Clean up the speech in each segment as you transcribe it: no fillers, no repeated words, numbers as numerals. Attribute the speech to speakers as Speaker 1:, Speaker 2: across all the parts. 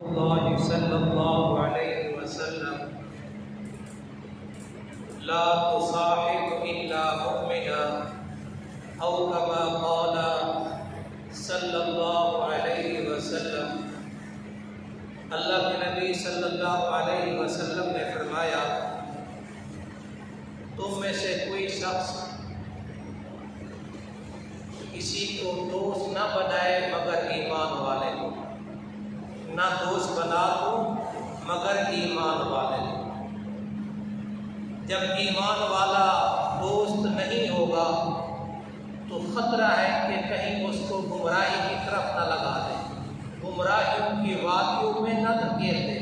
Speaker 1: الله صلى الله عليه وسلم لا تصاحب إلا مؤمنا أو كما قال صلى الله عليه وسلم۔ اللہ کے نبی صلی اللہ علیہ وسلم نے فرمایا، تم میں سے کوئی شخص کسی کو دوست نہ بنائے مگر ایمان والے کو، نہ دوست بنا دو مگر ایمان والے کو۔ جب ایمان والا دوست نہیں ہوگا تو خطرہ ہے کہ کہیں اس کو گمراہی کی طرف نہ لگا دے، گمراہیوں کی وادیوں میں نہ دھکیل دے۔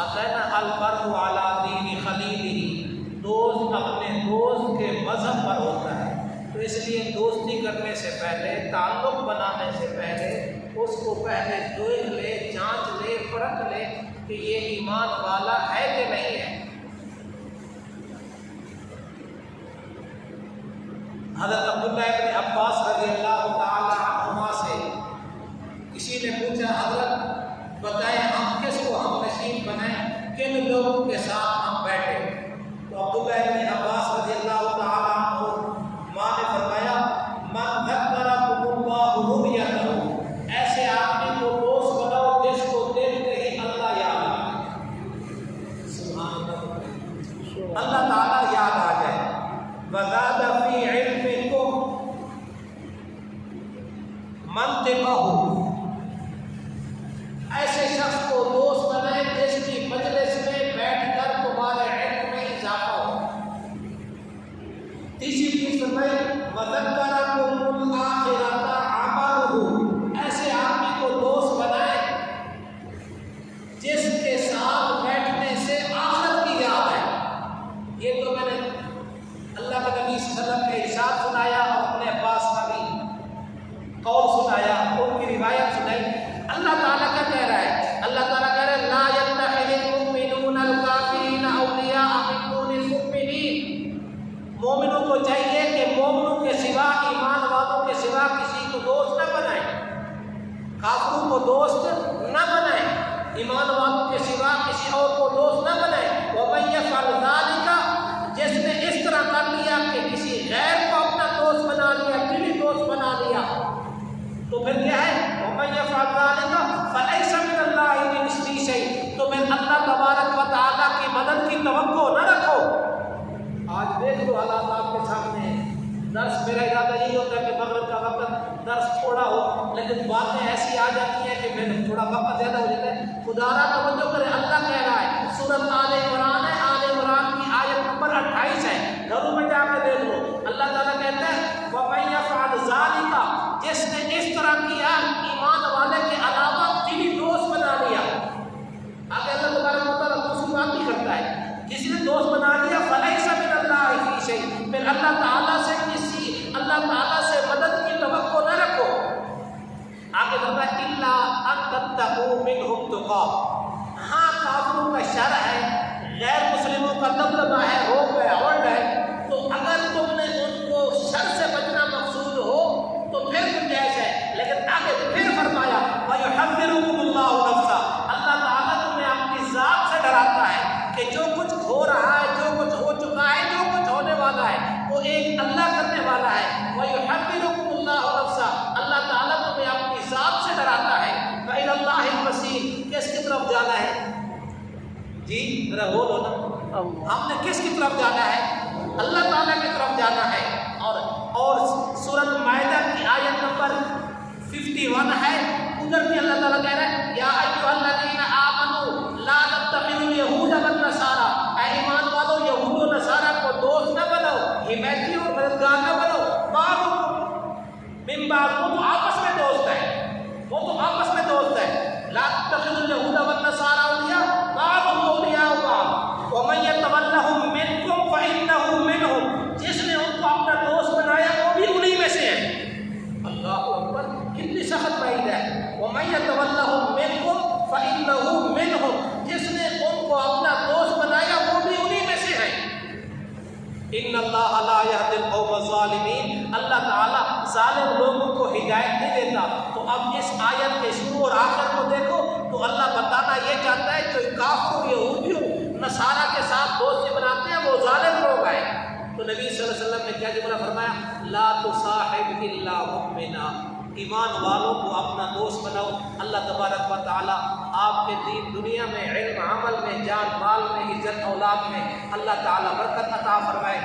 Speaker 1: آتا ہے نا المرء علی دین خلیلہ، دوست اپنے دوست کے مذہب پر ہوتا ہے۔ تو اس لیے دوستی کرنے سے پہلے، تعلق بنانے سے پہلے اس کو پہلے دیکھ لے، جانچ لے، پرکھ لے کہ یہ ایمان والا ہے کہ نہیں ہے۔ حضرت عبداللہ ابن عباس رضی اللہ تعالی عنہما سے کسی نے پوچھا، حضرت بتائیں ہم کس کو ہم نشین بنائیں، کن لوگوں کے ساتھ ہم بیٹھیں؟ تو عبداللہ ابن عباس رضی اللہ تعالی عنہ ماں نے فرمایا، من ذکرکم اللہ رؤیتہ، ایسے آدمی کو دوست بناؤ جس کو دیکھتے ہی اللہ یاد آ جائے۔ سبحان اللہ، اللہ تعالیٰ یاد آ جائے۔ وزاد فی علمکم منطقہ، ایسے شخص کو دوست بنائے جس کی مجلس میں بیٹھ کر تمہارے علم میں اضافہ ہو۔ تیسری چیز فرمائی، وذکرکم الآخرۃ عملہ، ایسے آدمی کو دوست بنائے جس کے ساتھ بیٹھنے سے آخرت کی یاد ہے۔ یہ تو میں نے اللہ کے نبی صلی اللہ علیہ وسلم کے ارشاد سنایا اور اپنے عباس کا بھی قول سنایا، ان کی روایت سنائی۔ اللہ تعالیٰ کیا کہہ رہا ہے؟ اللہ تعالیٰ کہہ رہا ہے، لا يتخذ المؤمنون الکافرین اولیاء من دون المؤمنین، مومنوں کو چاہیے کہ مومنوں کے سوا، ایمان والوں کے سوا کسی کو دوست نہ بنائیں، کافروں کو دوست نہ بنائیں، ایمان والوں کے سوا کسی اور کو دوست نہ بنائیں۔ ومن یفعل ذلک، جس نے اس طرح کر لیا کہ کسی غیر کو اپنا دوست بنا لیا، دلی دوست بنا لیا، تو پھر کیا ہے؟ ومن یفعل ذلک فلیس من اللہ بمثلہ شیء، تو پھر اللہ تبارک و تعالیٰ کی مدد کی توقع نہ رکھو۔ آج دیکھ لو حالات آپ کے سامنے ہیں۔ درس میرا ارادہ یہی ہوتا ہے کہ مغرب کا وقت درس تھوڑا ہو، لیکن باتیں ایسی آ جاتی ہیں کہ پھر تھوڑا وقت زیادہ ہو جاتا ہے۔ خدا را توجہ کرے، اللہ کہہ رہا ہے، سورۃ آل عمران ہے، آل عمران کی آیت نمبر 28 ہے، گھروں میں جا کے دیکھ لو۔ اللہ تعالیٰ کہتا ہے، وَمَن يَفْعَلْ ذَلِكَ، جس نے اس طرح کیا، ایمان والے کے علاوہ دلی دوست بنا لیا۔ آگے اللہ تبارک و تعالیٰ دوسری بات بھی کرتا ہے، جس نے دوست بنا لیا فَلَيْسَ مِنَ اللَّهِ فِي شَيْءٍ، پھر اللہ تعالیٰ سے اللہ تعالیٰ سے مدد کی توقع نہ رکھو۔ آگے بڑھتا ہے، إِلَّا أَن تَتَّقُوا مِنْهُمْ تُقَاتٍ، ہاں کافروں کا شر ہے، غیر مسلموں کا دبدبہ ہے، روک ہے، ہولڈ ہے، تو اگر تم نے ان کو شر سے بچنا مقصود ہو تو پھر گنجائش ہے۔ لیکن آگے پھر فرمایا، وَيُحَذِّرُكُمُ اللَّهُ نَفْسَهُ، اللہ تعالیٰ تمہیں اپنی ذات سے ڈراتا ہے کہ جو کچھ ہو رہا ہے، جو کچھ ہو چکا ہے، جو کچھ ہونے والا ہے، وہ ایک اللہ کرنے والا ہے۔ وَيُحَذِّرُكُمُ اللَّهُ نَفْسَهُ، اللہ تعالیٰ تمہیں اپنی ذات سے ڈراتا ہے۔ وَإِلَى اللَّهِ الْمَصِيرُ، کس کی طرف جانا ہے؟ جی ذرا بولو نا، ہم نے کس کی طرف جانا ہے؟ اللہ تعالیٰ کی طرف جانا ہے۔ اور سورۃ مائدہ کی آیت نمبر 51 ہے، ادھر بھی اللہ تعالیٰ کہہ رہا ہے، یا ایھا الذین آمنوا لا تتخذوا اليہود والنصارى، اے ایمان والو یہود و نصارہ کو دوست نہ بناؤ، حمایتی اور مددگار نہ بنو، بعضکم من بعض، وہ تو آپس میں دوست ہے، وہ تو آپس میں دوست ہے۔ لا تتخذوا اليہود والنصارى اولیاء بعضهم اولیاء بعض ومن یتولہم منکم فانہ منہم، جس نے ان کو اپنا دوست بنایا وہ بھی انہی میں سے ہے۔ اللہ اکبر، کتنی سخت وعید ہے۔ وَمَن يَتَوَلَّهُم مِّنكُمْ فَإِنَّهُ مِنْهُمْ، جس نے ان کو اپنا دوست بنایا وہ بھی انہی میں سے ہے۔ ان اللہ لا یہدی القوم الظالمین، اللہ تعالیٰ ظالم لوگوں کو ہدایت نہیں دیتا۔ تو اب اس آیت کے شروع اور آخر کو دیکھو تو اللہ بتا نصارہ کے ساتھ دوستی بناتے ہیں وہ ظالم لوگ آئے. تو نبی صلی اللہ علیہ وسلم نے کیا جملہ فرمایا؟ لا تصاحب الا مؤمنا، ایمان والوں کو اپنا دوست بناؤ. اللہ تبارک و تعالیٰ آپ کے دین دنیا میں، علم عمل میں، جان مال میں، عزت اولاد میں اللہ تعالیٰ برکت عطا فرمائے.